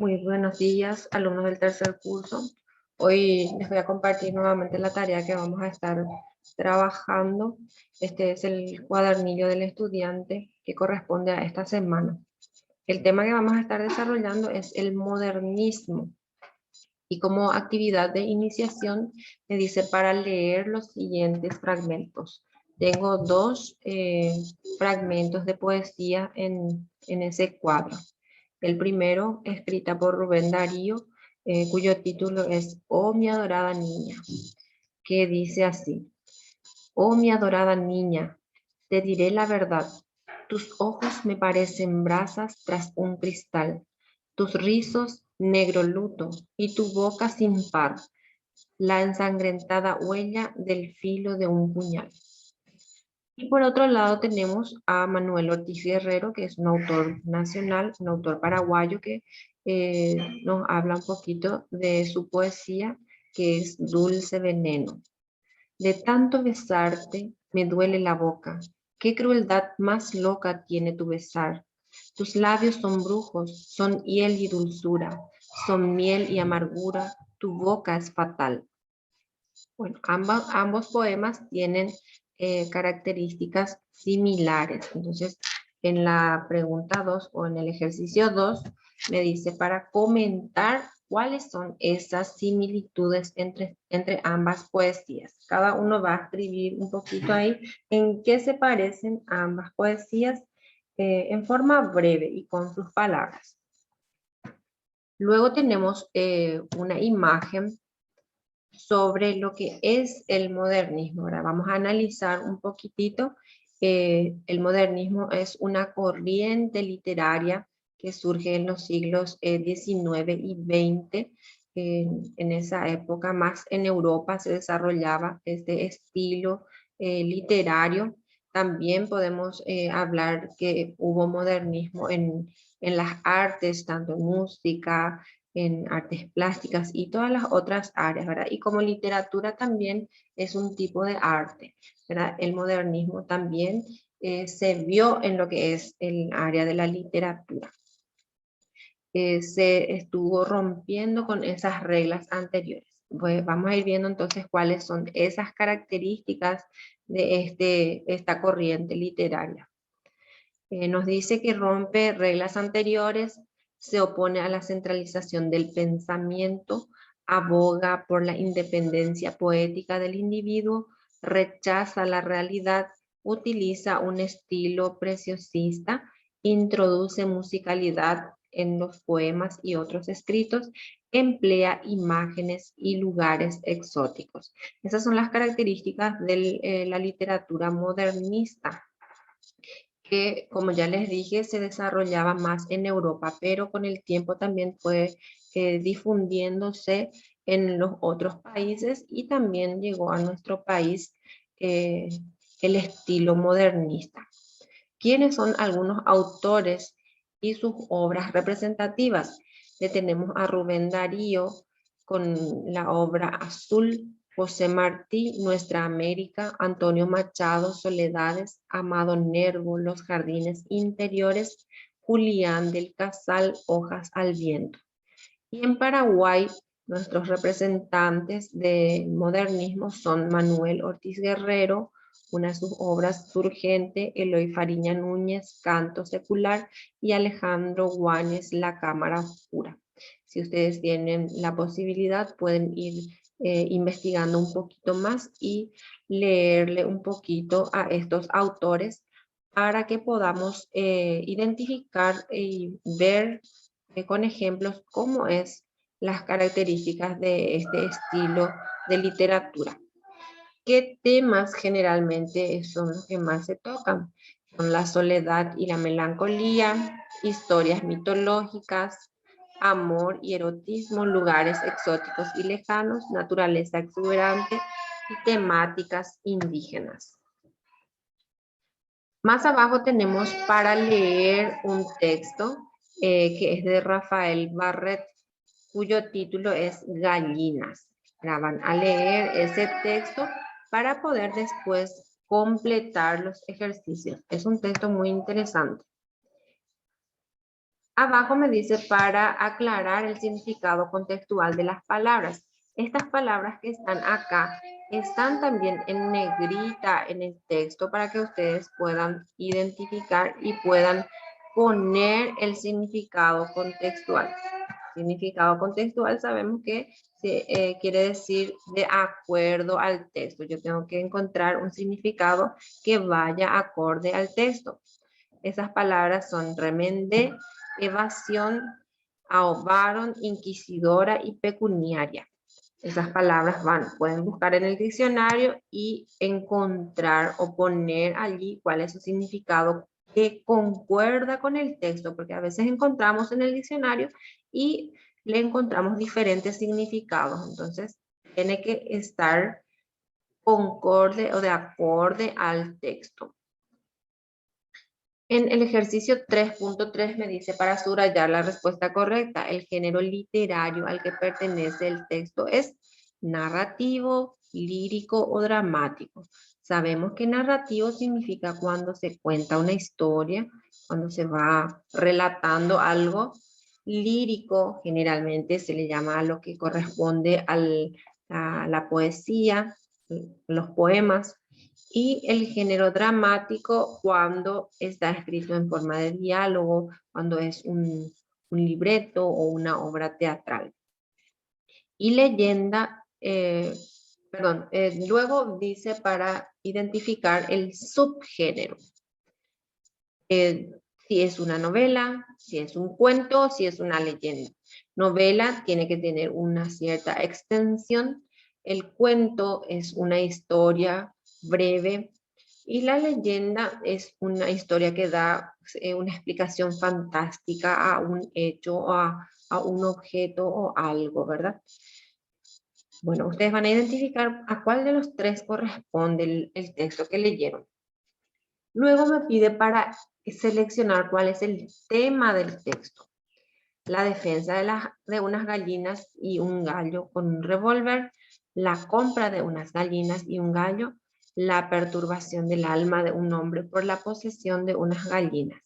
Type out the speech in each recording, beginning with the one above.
Muy buenos días, alumnos del tercer curso. Hoy les voy a compartir nuevamente la tarea que vamos a estar trabajando. Este es el cuadernillo del estudiante que corresponde a esta semana. El tema que vamos a estar desarrollando es el modernismo. Y como actividad de iniciación me dice para leer los siguientes fragmentos. Tengo dos fragmentos de poesía en ese cuadro. El primero, escrita por Rubén Darío, cuyo título es Oh, mi adorada niña, que dice así: Oh, mi adorada niña, te diré la verdad. Tus ojos me parecen brasas tras un cristal, tus rizos negro luto y tu boca sin par, la ensangrentada huella del filo de un puñal. Y por otro lado tenemos a Manuel Ortiz Guerrero, que es un autor nacional, un autor paraguayo que nos habla un poquito de su poesía, que es Dulce Veneno. De tanto besarte me duele la boca. Qué crueldad más loca tiene tu besar. Tus labios son brujos, son hiel y dulzura, son miel y amargura, tu boca es fatal. Bueno, ambos poemas tienen características similares. Entonces, en la pregunta 2 o en el ejercicio 2 me dice para comentar cuáles son esas similitudes entre ambas poesías. Cada uno va a escribir un poquito ahí en qué se parecen ambas poesías en forma breve y con sus palabras. Luego tenemos una imagen sobre lo que es el modernismo. Ahora vamos a analizar un poquitito. El modernismo es una corriente literaria que surge en los siglos XIX y XX. En esa época, más en Europa, se desarrollaba este estilo literario. También podemos hablar que hubo modernismo en las artes, tanto en música, en artes plásticas y todas las otras áreas, ¿verdad? Y como literatura también es un tipo de arte, ¿verdad? El modernismo también se vio en lo que es el área de la literatura. Se estuvo rompiendo con esas reglas anteriores. Pues vamos a ir viendo entonces cuáles son esas características de esta corriente literaria. Nos dice que rompe reglas anteriores, se opone a la centralización del pensamiento, aboga por la independencia poética del individuo, rechaza la realidad, utiliza un estilo preciosista, introduce musicalidad en los poemas y otros escritos, emplea imágenes y lugares exóticos. Esas son las características de la literatura modernista, que, como ya les dije, se desarrollaba más en Europa, pero con el tiempo también fue difundiéndose en los otros países y también llegó a nuestro país eh, el estilo modernista. ¿Quiénes son algunos autores y sus obras representativas? Le tenemos a Rubén Darío con la obra Azul, José Martí, Nuestra América, Antonio Machado, Soledades, Amado Nervo, Los Jardines Interiores, Julián del Casal, Hojas al Viento. Y en Paraguay, nuestros representantes de modernismo son Manuel Ortiz Guerrero, una de sus obras Surgente, Eloy Fariña Núñez, Canto Secular, y Alejandro Guáñez, La Cámara Oscura. Si ustedes tienen la posibilidad, pueden ir investigando un poquito más y leerle un poquito a estos autores para que podamos identificar y ver con ejemplos cómo es las características de este estilo de literatura. ¿Qué temas generalmente son los que más se tocan? Son la soledad y la melancolía, historias mitológicas, amor y erotismo, lugares exóticos y lejanos, naturaleza exuberante y temáticas indígenas. Más abajo tenemos para leer un texto que es de Rafael Barret, cuyo título es Gallinas. Ahora van a leer ese texto para poder después completar los ejercicios. Es un texto muy interesante. Abajo me dice para aclarar el significado contextual de las palabras. Estas palabras que están acá están también en negrita en el texto para que ustedes puedan identificar y puedan poner el significado contextual. Significado contextual sabemos que quiere decir de acuerdo al texto. Yo tengo que encontrar un significado que vaya acorde al texto. Esas palabras son remendé, evasión, ahogaron, inquisidora y pecuniaria. Esas palabras pueden buscar en el diccionario y encontrar o poner allí cuál es su significado que concuerda con el texto, porque a veces encontramos en el diccionario y le encontramos diferentes significados. Entonces, tiene que estar concorde o de acorde al texto. En el ejercicio 3.3 me dice para subrayar la respuesta correcta, el género literario al que pertenece el texto es narrativo, lírico o dramático. Sabemos que narrativo significa cuando se cuenta una historia, cuando se va relatando algo. Lírico generalmente se le llama a lo que corresponde a la poesía, los poemas. Y el género dramático cuando está escrito en forma de diálogo, cuando es un libreto o una obra teatral. Y leyenda, luego dice para identificar el subgénero. Si es una novela, si es un cuento, si es una leyenda. Novela tiene que tener una cierta extensión. El cuento es una historia breve y la leyenda es una historia que da una explicación fantástica a un hecho o a un objeto o algo, ¿verdad? Bueno, ustedes van a identificar a cuál de los tres corresponde el texto que leyeron. Luego me pide para seleccionar cuál es el tema del texto. La defensa de unas gallinas y un gallo con un revólver, la compra de unas gallinas y un gallo, la perturbación del alma de un hombre por la posesión de unas gallinas.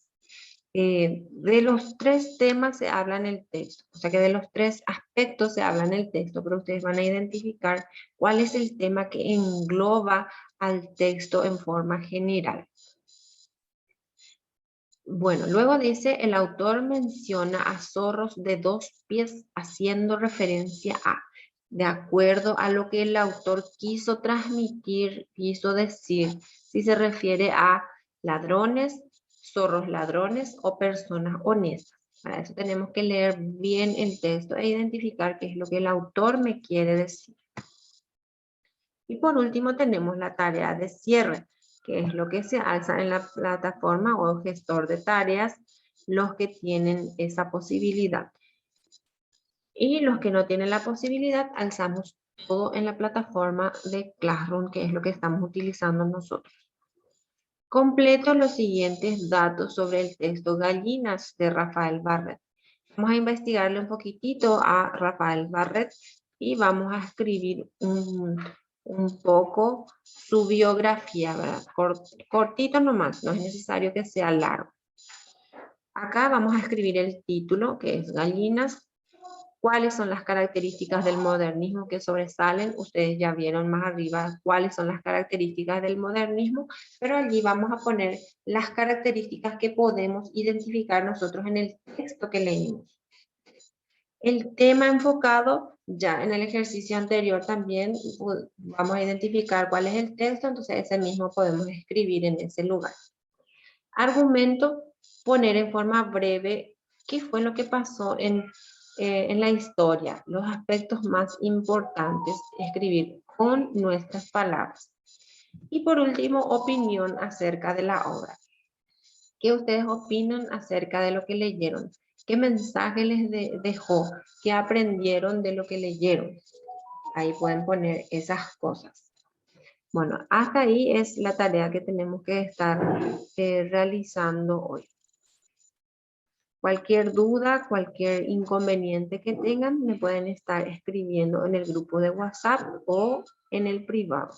De los tres temas se habla en el texto, o sea que de los tres aspectos se habla en el texto, pero ustedes van a identificar cuál es el tema que engloba al texto en forma general. Bueno, luego dice, el autor menciona a zorros de 2 pies haciendo referencia a, de acuerdo a lo que el autor quiso transmitir, quiso decir, si se refiere a ladrones, zorros ladrones o personas honestas. Para eso tenemos que leer bien el texto e identificar qué es lo que el autor me quiere decir. Y por último tenemos la tarea de cierre, que es lo que se alza en la plataforma o gestor de tareas, los que tienen esa posibilidad. Y los que no tienen la posibilidad, alzamos todo en la plataforma de Classroom, que es lo que estamos utilizando nosotros. Completo los siguientes datos sobre el texto Gallinas de Rafael Barrett. Vamos a investigarle un poquitito a Rafael Barrett y vamos a escribir un poco su biografía, ¿verdad? Cortito nomás, no es necesario que sea largo. Acá vamos a escribir el título, que es Gallinas. ¿Cuáles son las características del modernismo que sobresalen? Ustedes ya vieron más arriba cuáles son las características del modernismo, pero allí vamos a poner las características que podemos identificar nosotros en el texto que leímos. El tema enfocado, ya en el ejercicio anterior también vamos a identificar cuál es el texto, entonces ese mismo podemos escribir en ese lugar. Argumento, poner en forma breve qué fue lo que pasó en la historia, los aspectos más importantes, escribir con nuestras palabras. Y por último, opinión acerca de la obra. ¿Qué ustedes opinan acerca de lo que leyeron? ¿Qué mensaje les dejó? ¿Qué aprendieron de lo que leyeron? Ahí pueden poner esas cosas. Bueno, hasta ahí es la tarea que tenemos que estar realizando hoy. Cualquier duda, cualquier inconveniente que tengan, me pueden estar escribiendo en el grupo de WhatsApp o en el privado.